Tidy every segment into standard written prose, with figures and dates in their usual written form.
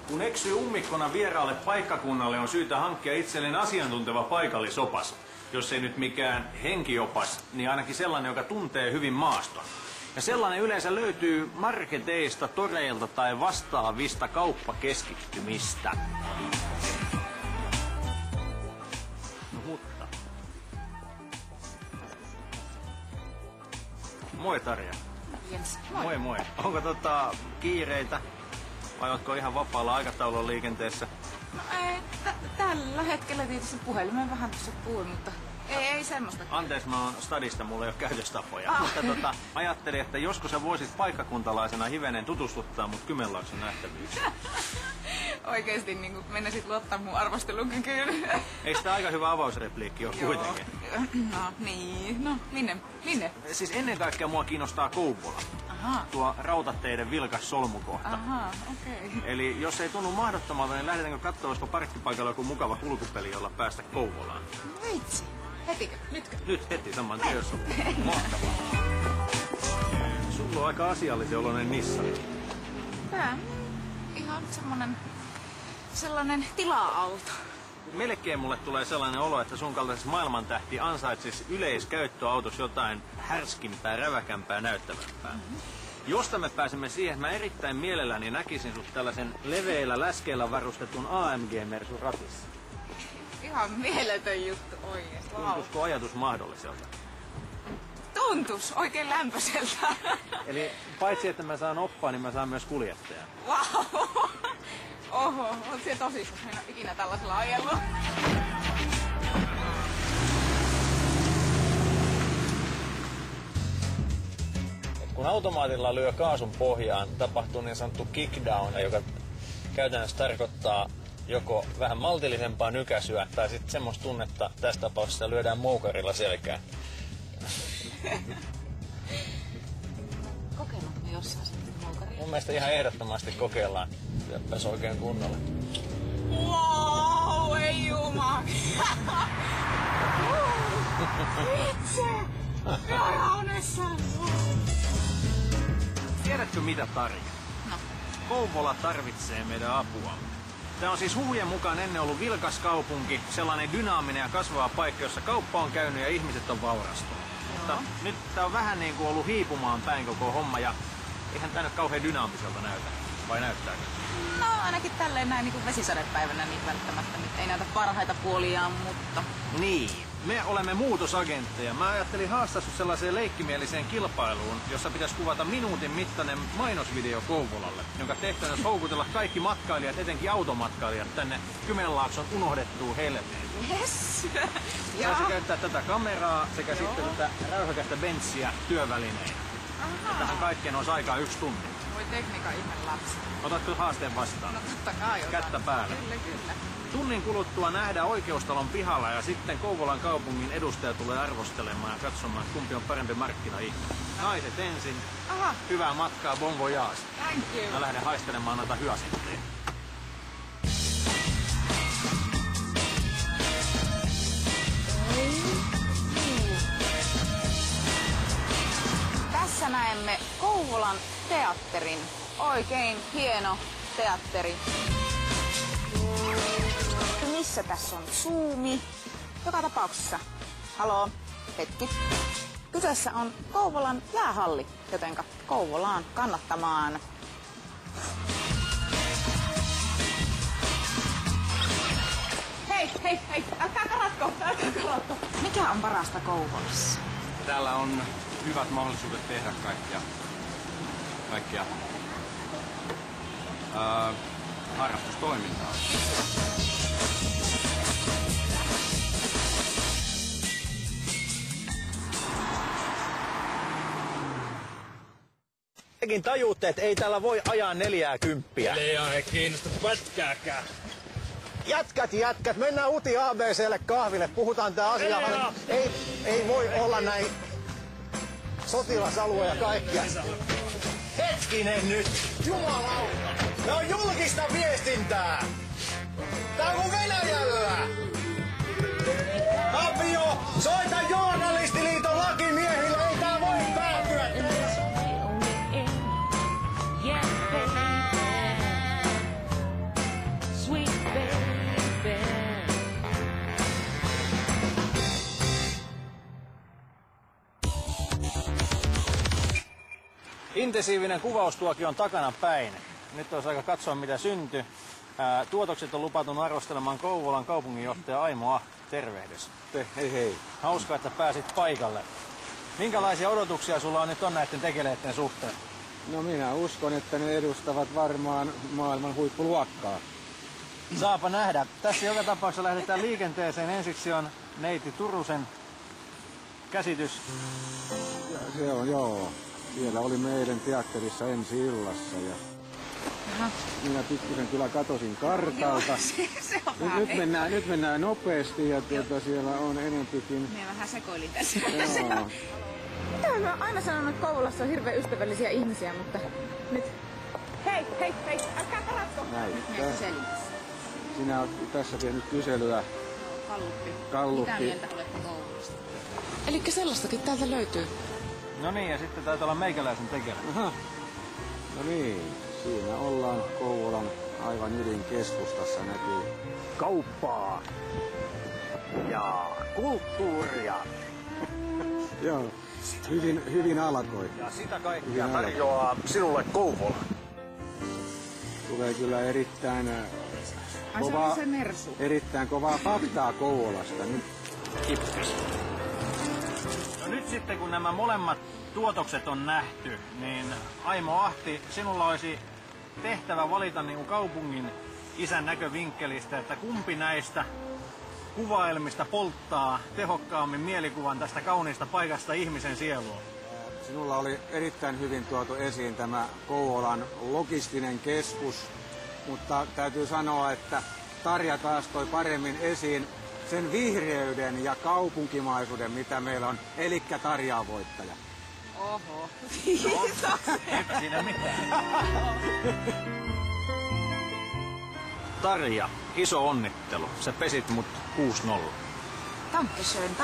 Kun eksyy ummikkona vieraalle paikkakunnalle, on syytä hankkia itselleen asiantunteva paikallisopas. Jos ei nyt mikään henkiopas, niin ainakin sellainen, joka tuntee hyvin maaston. Ja sellainen yleensä löytyy marketeista, toreilta tai vastaavista kauppakeskittymistä. No mutta. Moi Tarja. Jens, moi. Moi moi. Onko kiireitä? Vai ootko ihan vapaalla aikataululla liikenteessä? No ei, tällä hetkellä tietysti puhelimeen vähän tuossa puhuin, mutta ei semmoista. Anteeksi, mä oon stadista, mulla ei ole käytöstapoja. Mutta ajattelin, että joskus sä voisit paikkakuntalaisena hivenen tutustuttaa mut Kymenlaakson nähtävyyksiin. Oikeesti niin mennä sit luottaa mun arvostelukykyyn. Eikö sitä aika hyvä avausrepliikki ole kuitenkin? No niin, no minne? Siis ennen kaikkea mua kiinnostaa Kouvola. Aha. Tuo rautateiden vilkas solmukohta. Aha, okei. Eli jos ei tunnu mahdottomalta, niin lähdetäänkö katsoa, olisiko parkkipaikalla joku mukava kulkupeli, jolla päästä Kouvolaan? Vitsi. Hetikö? Nytkö? Nyt heti, saman tien jos on. Mahtavaa. Sulla on aika asiallisen oloinen Nissani. Tää ihan sellainen tila-auto. Melkein mulle tulee sellainen olo, että sun kaltaisessa maailmantähti ansaitsisi yleiskäyttöautossa jotain härskimpää, räväkämpää, näyttävämpää. Josta me pääsemme siihen, että mä erittäin mielelläni näkisin sut tällaisen leveillä läskeillä varustetun AMG-mersun ratissa. Ihan mieletön juttu oikeesti. Tuntuisiko ajatus mahdolliselta? Tuntus oikein lämpöiseltä. Eli paitsi että mä saan oppaa, niin mä saan myös kuljettajan. Wow. Oho, oot se tosissaan? Mä en ole ikinä tällaisella ajellut. Kun automaatilla lyö kaasun pohjaan, tapahtuu niin sanottu kickdown, joka käytännössä tarkoittaa joko vähän maltillisempaa nykäisyä tai sitten semmoista tunnetta, tässä tapauksessa lyödään moukarilla selkään. Kokeillaanko jossain sitten moukaria? Mun mielestä ihan ehdottomasti kokeillaan. Syöppäs oikein kunnolla. Wow, ei juma! Itse! Raunessaan! Tiedätkö mitä, Tarja? No. Kouvola tarvitsee meidän apua. Tämä on siis huhujen mukaan ennen ollut vilkas kaupunki, sellainen dynaaminen ja kasvava paikka, jossa kauppa on käynyt ja ihmiset on vaurastunut. Mutta nyt tää on vähän niin kuin ollut hiipumaan päin koko homma ja eihän tää nyt kauhean dynaamiselta näytä. Vai näyttääkö? No ainakin tälleen näin niin kuin vesisadepäivänä niin välttämättä nyt ei näytä parhaita puoliaan, mutta... Niin. Me olemme muutosagentteja. Mä ajattelin haastaa sut sellaiseen leikkimieliseen kilpailuun, jossa pitäisi kuvata minuutin mittainen mainosvideo Kouvolalle, jonka tehtävänä olisi houkutella kaikki matkailijat, etenkin automatkailijat, tänne Kymenlaakson unohdettuun helmeen. Yes! Saisi käyttää tätä kameraa sekä sitten tätä räyhäkästä benssiä työvälineen. Ja tähän kaikkeen olisi aikaa 1 tunti. Voi tekniikan ihme lapsi. Otatko haasteen vastaan? No totta kai otan. Kättä päällä. Kyllä. Tunnin kuluttua nähdään Oikeustalon pihalla ja sitten Kouvolan kaupungin edustaja tulee arvostelemaan ja katsomaan, kumpi on parempi markkinaihminen. Naiset ensin. Aha. Hyvää matkaa, bon voyage. Thank you. Mä lähden haistelemaan noita hyasintteja. Tässä näemme Kouvolan teatterin. Oikein hieno teatteri. Missä tässä on zoomi? Joka tapauksessa. Haloo, hetki. Kyseessä on Kouvolan jäähalli, jotenka Kouvolaan kannattamaan. Hei, älkää karatko. Mikä on parasta Kouvolassa? Täällä on hyvät mahdollisuudet tehdä kaikkia harrastustoimintaa. Tekin tajuutte, että ei täällä voi ajaa 40. Leija ei kiinnosta pätkääkään. Jätkät, mennään Uti ABClle kahville, puhutaan tää asia. Ei voi olla näin sotilasalue ja kaikkia. Hetkinen nyt! Jumalauta! Tää on julkista viestintää! Tää on kuin Venäjällä! Tapio! Soita Journalistiliiton lakimiehille! Ei tää voi päätyä! Intensiivinen kuvaustuokio on takana päin. Nyt olisi aika katsoa mitä syntyi. Tuotokset on lupatunut arvostelemaan Kouvolan kaupunginjohtaja Aimo Ahti. Tervehdys. Hei hei. Hauska, että pääsit paikalle. Minkälaisia odotuksia sulla on nyt näiden tekeleiden suhteen? No minä uskon, että ne edustavat varmaan maailman huippuluokkaa. Saapa nähdä. Tässä joka tapauksessa lähdetään liikenteeseen. Ensiksi on neiti Turusen käsitys. Ja se on joo. Siellä oli meidän teatterissa ensi illassa ja minä pikkusen kyllä katosin kartalta. Se on Nyt mennään nopeasti ja siellä on enempikin. Minä vähän sekoilin tässä. Joo. Mitä mä aina sanonut, että Kouvolassa on hirveän ystävällisiä ihmisiä, mutta nyt... Hei, älkää paratko! Näitä. Sinä olet tässä tehnyt kyselyä. Galluppi. Mitä mieltä olette Kouvolasta? Elikkä sellaistakin täältä löytyy. No niin, ja sitten taitaa olla meikäläisen tekele. Aha. No niin, siinä ollaan Kouvolan aivan ydinkeskustassa näkyy Kauppaa ja kulttuuria. Joo, hyvin alkoi. Ja sitä kaikkea tarjoaa sinulle Kouvola. Tulee kyllä erittäin kovaa faktaa Kouvolasta nyt. Kipskäs. No nyt sitten kun nämä molemmat tuotokset on nähty, niin Aimo Ahti, sinulla olisi tehtävä valita niin kuin kaupungin isän näkövinkkelistä, että kumpi näistä kuvaelmista polttaa tehokkaammin mielikuvan tästä kauniista paikasta ihmisen sieluun. Sinulla oli erittäin hyvin tuotu esiin tämä Kouvolan logistinen keskus, mutta täytyy sanoa, että Tarja taas toi paremmin esiin sen vihreyden ja kaupunkimaisuuden, mitä meillä on, elikkä Tarja on voittaja. Oho. Eipä siinä mitään. Tarja, iso onnittelu. Sä pesit mut 6-0. Dankeschön.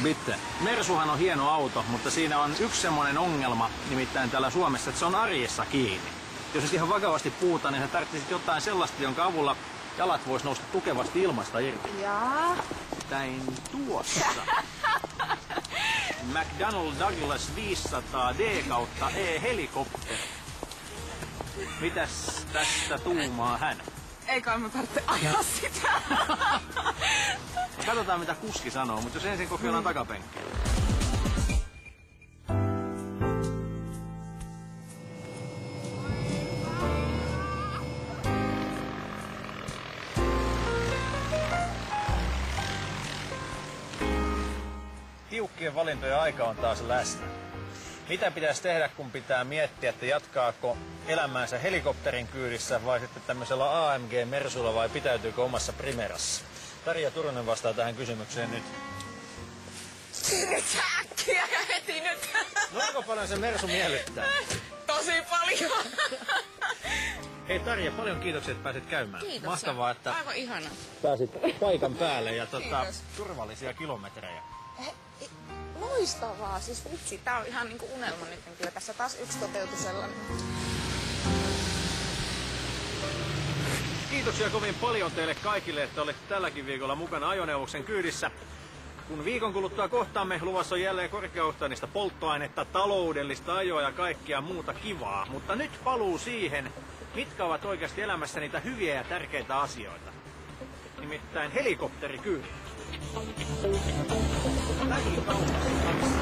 Bitte. Mersuhan on hieno auto, mutta siinä on yksi semmoinen ongelma, nimittäin täällä Suomessa, että se on arjessa kiinni. Jos et ihan vakavasti puhuta, niin sä tarvitsit jotain sellaista, jonka avulla jalat vois nousta tukevasti ilmasta irti. Jaa. Näin tuossa. McDonnell Douglas 500D/E helikopteri. Mitäs tästä tuumaa hän? Ei kai mä tarvitse ajaa sitä. Katsotaan mitä kuski sanoo, mutta jos ensin kokeillaan takapenkkiä. Tiukkien valintojen aika on taas läsnä. Mitä pitäisi tehdä, kun pitää miettiä, että jatkaako elämäänsä helikopterin kyydissä vai sitten tämmöisellä AMG-mersulla vai pitäytyykö omassa Primerassa? Tarja Turunen vastaa tähän kysymykseen nyt. Äkkiä ja heti nyt. No kuinka paljon se mersu miellyttää? Tosi paljon. Hei Tarja, paljon kiitoksia, että pääsit käymään. Kiitos. Mahtavaa, että Aivan ihana. pääsit paikan päälle ja Kiitos. turvallisia kilometrejä. Loistavaa. Siis vitsi, tää on ihan niinku unelma nyt. Kyllä tässä taas yksi toteutui sellainen. Kiitoksia kovin paljon teille kaikille, että olette tälläkin viikolla mukana ajoneuvoksen kyydissä. Kun viikon kuluttua kohtaamme, luvassa on jälleen korkeaoktaanista polttoainetta, taloudellista ajoa ja kaikkea muuta kivaa. Mutta nyt paluu siihen, mitkä ovat oikeasti elämässä niitä hyviä ja tärkeitä asioita. Nimittäin helikopterikyydit. Lähikaupassa.